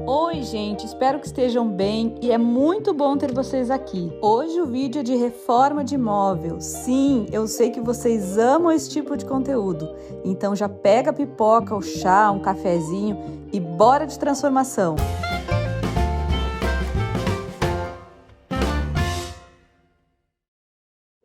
Oi, gente, espero que estejam bem e é muito bom ter vocês aqui. Hoje o vídeo é de reforma de móvel. Sim, eu sei que vocês amam esse tipo de conteúdo. Então já pega a pipoca, o chá, um cafezinho e bora de transformação.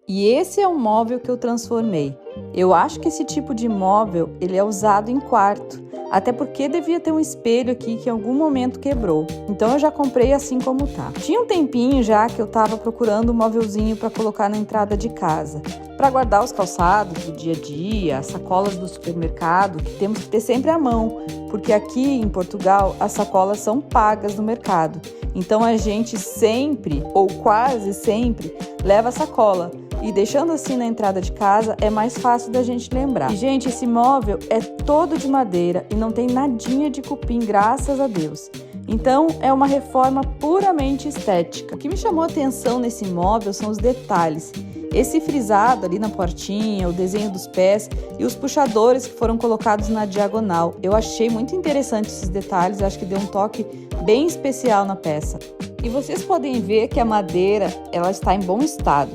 E esse é o móvel que eu transformei. Eu acho que esse tipo de móvel ele é usado em quarto, até porque devia ter um espelho aqui que em algum momento quebrou. Então eu já comprei assim como tá. Tinha um tempinho já que eu tava procurando um móvelzinho para colocar na entrada de casa, para guardar os calçados do dia a dia, as sacolas do supermercado, que temos que ter sempre à mão, porque aqui em Portugal as sacolas são pagas no mercado. Então a gente sempre, ou quase sempre, leva a sacola. E deixando assim na entrada de casa é mais fácil da gente lembrar. E, gente, esse móvel é todo de madeira e não tem nadinha de cupim, graças a Deus. Então, é uma reforma puramente estética. O que me chamou a atenção nesse móvel são os detalhes. Esse frisado ali na portinha, o desenho dos pés e os puxadores que foram colocados na diagonal. Eu achei muito interessante esses detalhes, acho que deu um toque bem especial na peça. E vocês podem ver que a madeira, ela está em bom estado.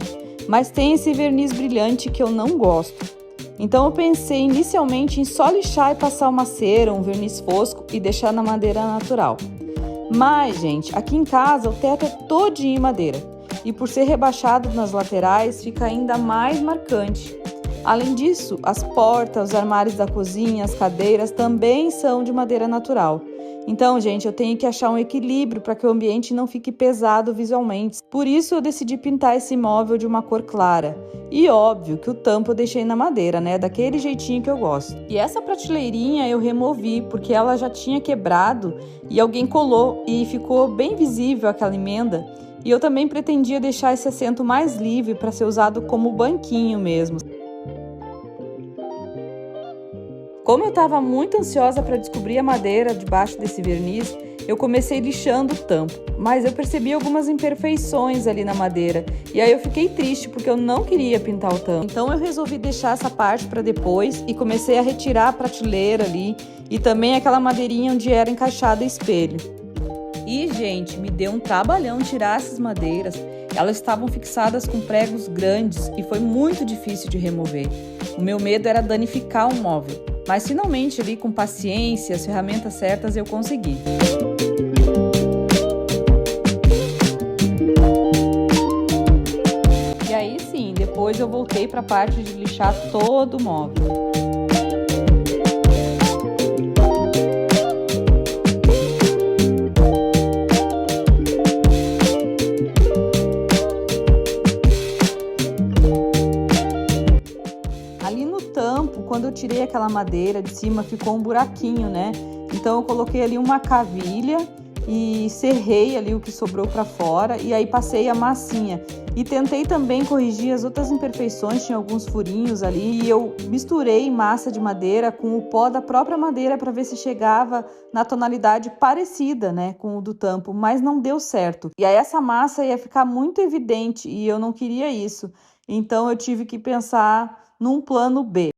Mas tem esse verniz brilhante que eu não gosto. Então eu pensei inicialmente em só lixar e passar uma cera, um verniz fosco e deixar na madeira natural. Mas, gente, aqui em casa o teto é todinho em madeira. E por ser rebaixado nas laterais, fica ainda mais marcante. Além disso, as portas, os armários da cozinha, as cadeiras também são de madeira natural. Então, gente, eu tenho que achar um equilíbrio para que o ambiente não fique pesado visualmente. Por isso, eu decidi pintar esse móvel de uma cor clara. E óbvio que o tampo eu deixei na madeira, né? Daquele jeitinho que eu gosto. E essa prateleirinha eu removi porque ela já tinha quebrado e alguém colou e ficou bem visível aquela emenda. E eu também pretendia deixar esse assento mais livre para ser usado como banquinho mesmo. Como eu estava muito ansiosa para descobrir a madeira debaixo desse verniz, eu comecei lixando o tampo, mas eu percebi algumas imperfeições ali na madeira e aí eu fiquei triste porque eu não queria pintar o tampo. Então eu resolvi deixar essa parte para depois e comecei a retirar a prateleira ali e também aquela madeirinha onde era encaixado o espelho. E, gente, me deu um trabalhão tirar essas madeiras. Elas estavam fixadas com pregos grandes e foi muito difícil de remover. O meu medo era danificar o móvel, mas finalmente ali com paciência, as ferramentas certas eu consegui. E aí sim, depois eu voltei para a parte de lixar todo o móvel. Quando eu tirei aquela madeira de cima, ficou um buraquinho, né? Então eu coloquei ali uma cavilha e serrei ali o que sobrou para fora e aí passei a massinha. E tentei também corrigir as outras imperfeições, tinha alguns furinhos ali e eu misturei massa de madeira com o pó da própria madeira para ver se chegava na tonalidade parecida, né, com o do tampo, mas não deu certo. E aí essa massa ia ficar muito evidente e eu não queria isso. Então eu tive que pensar num plano B.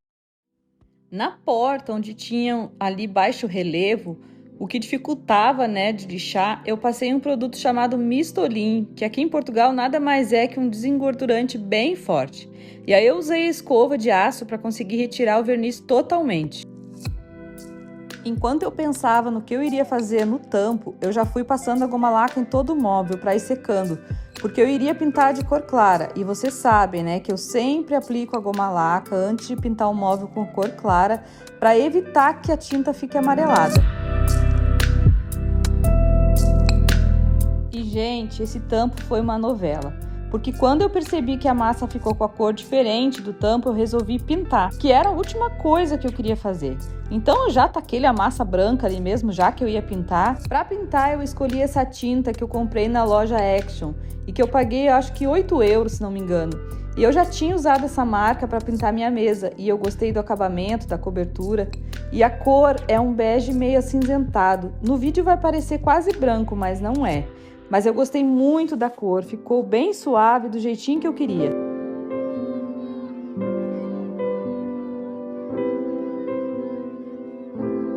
Na porta, onde tinha ali baixo relevo, o que dificultava, né, de lixar, eu passei um produto chamado Mistolin, que aqui em Portugal nada mais é que um desengordurante bem forte. E aí eu usei a escova de aço para conseguir retirar o verniz totalmente. Enquanto eu pensava no que eu iria fazer no tampo, eu já fui passando a goma laca em todo o móvel para ir secando, porque eu iria pintar de cor clara. E vocês sabem, né, que eu sempre aplico a goma laca antes de pintar o móvel com cor clara para evitar que a tinta fique amarelada. E, gente, esse tampo foi uma novela. Porque quando eu percebi que a massa ficou com a cor diferente do tampo, eu resolvi pintar, que era a última coisa que eu queria fazer. Então eu já taquei a massa branca ali mesmo, já que eu ia pintar. Para pintar eu escolhi essa tinta que eu comprei na loja Action e que eu paguei, eu acho que 8 euros, se não me engano. E eu já tinha usado essa marca para pintar minha mesa e eu gostei do acabamento, da cobertura. E a cor é um bege meio acinzentado. No vídeo vai parecer quase branco, mas não é. Mas eu gostei muito da cor, ficou bem suave do jeitinho que eu queria.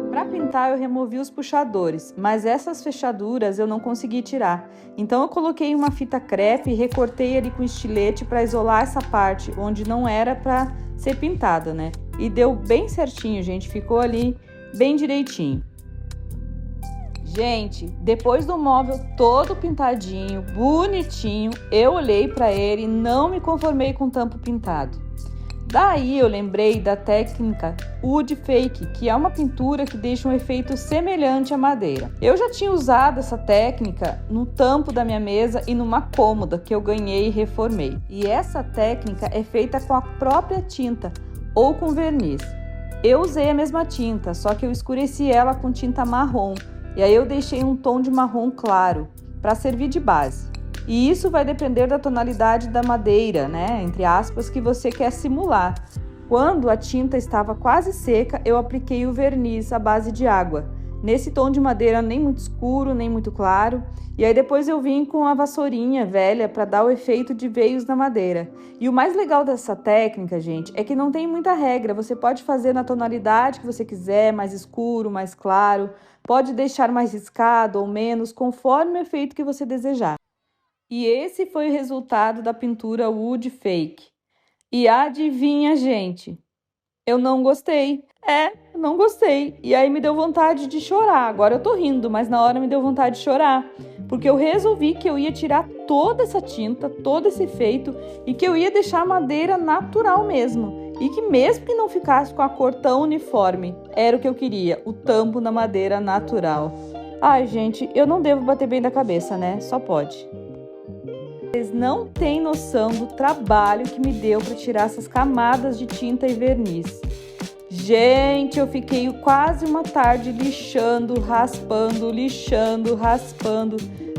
Para pintar pintar eu removi os puxadores, mas essas fechaduras eu não consegui tirar. Então eu coloquei uma fita crepe e recortei ali com estilete para isolar essa parte onde não era para ser pintada, né? E deu bem certinho, gente, ficou ali bem direitinho. Gente, depois do móvel todo pintadinho, bonitinho, eu olhei para ele e não me conformei com o tampo pintado. Daí eu lembrei da técnica Wood Fake, que é uma pintura que deixa um efeito semelhante à madeira. Eu já tinha usado essa técnica no tampo da minha mesa e numa cômoda que eu ganhei e reformei. E essa técnica é feita com a própria tinta ou com verniz. Eu usei a mesma tinta, só que eu escureci ela com tinta marrom. E aí eu deixei um tom de marrom claro para servir de base. E isso vai depender da tonalidade da madeira, né, entre aspas, que você quer simular. Quando a tinta estava quase seca, eu apliquei o verniz à base de água, nesse tom de madeira nem muito escuro, nem muito claro. E aí depois eu vim com a vassourinha velha para dar o efeito de veios na madeira. E o mais legal dessa técnica, gente, é que não tem muita regra. Você pode fazer na tonalidade que você quiser, mais escuro, mais claro. Pode deixar mais riscado ou menos, conforme o efeito que você desejar. E esse foi o resultado da pintura Wood Fake. E adivinha, gente? Eu não gostei. Não gostei. E aí me deu vontade de chorar. Agora eu tô rindo, mas na hora me deu vontade de chorar. Porque eu resolvi que eu ia tirar toda essa tinta, todo esse efeito, e que eu ia deixar a madeira natural mesmo. E que mesmo que não ficasse com a cor tão uniforme, era o que eu queria, o tampo na madeira natural. Ai, gente, eu não devo bater bem da cabeça, né? Só pode. Vocês não têm noção do trabalho que me deu para tirar essas camadas de tinta e verniz. Gente, eu fiquei quase uma tarde lixando, raspando,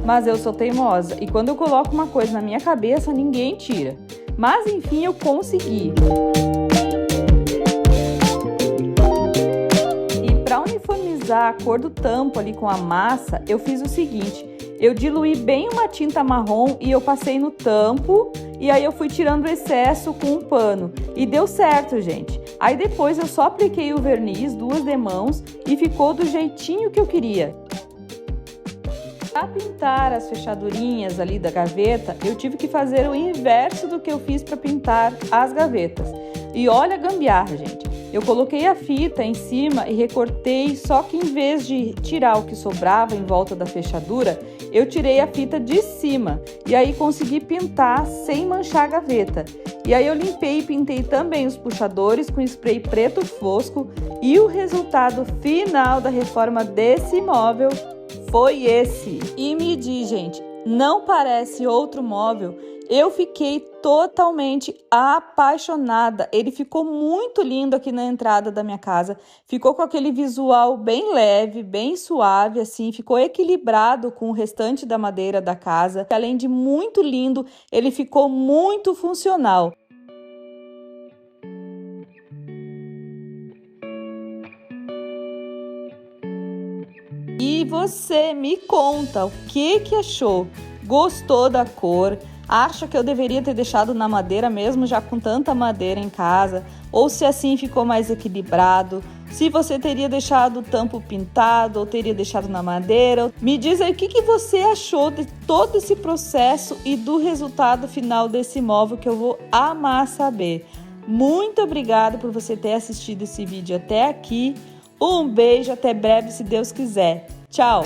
mas eu sou teimosa e quando eu coloco uma coisa na minha cabeça, ninguém tira. Mas enfim, eu consegui. E para uniformizar a cor do tampo ali com a massa, eu fiz o seguinte: eu diluí bem uma tinta marrom e eu passei no tampo e aí eu fui tirando o excesso com um pano. E deu certo, gente. Aí depois eu só apliquei o verniz, 2 demãos, e ficou do jeitinho que eu queria. Para pintar as fechadurinhas ali da gaveta, eu tive que fazer o inverso do que eu fiz para pintar as gavetas. E olha a gambiarra, gente. Eu coloquei a fita em cima e recortei, só que em vez de tirar o que sobrava em volta da fechadura, eu tirei a fita de cima e aí consegui pintar sem manchar a gaveta. E aí eu limpei e pintei também os puxadores com spray preto fosco e o resultado final da reforma desse móvel foi esse. E me diz, gente, não parece outro móvel? Eu fiquei totalmente apaixonada. Ele ficou muito lindo aqui na entrada da minha casa. Ficou com aquele visual bem leve, bem suave, assim. Ficou equilibrado com o restante da madeira da casa. Além de muito lindo, ele ficou muito funcional. E você me conta o que achou? Gostou da cor? Acha que eu deveria ter deixado na madeira mesmo, já com tanta madeira em casa? Ou se assim ficou mais equilibrado? Se você teria deixado o tampo pintado ou teria deixado na madeira? Me diz aí o que você achou de todo esse processo e do resultado final desse móvel, que eu vou amar saber. Muito obrigada por você ter assistido esse vídeo até aqui. Um beijo, até breve, se Deus quiser. Tchau!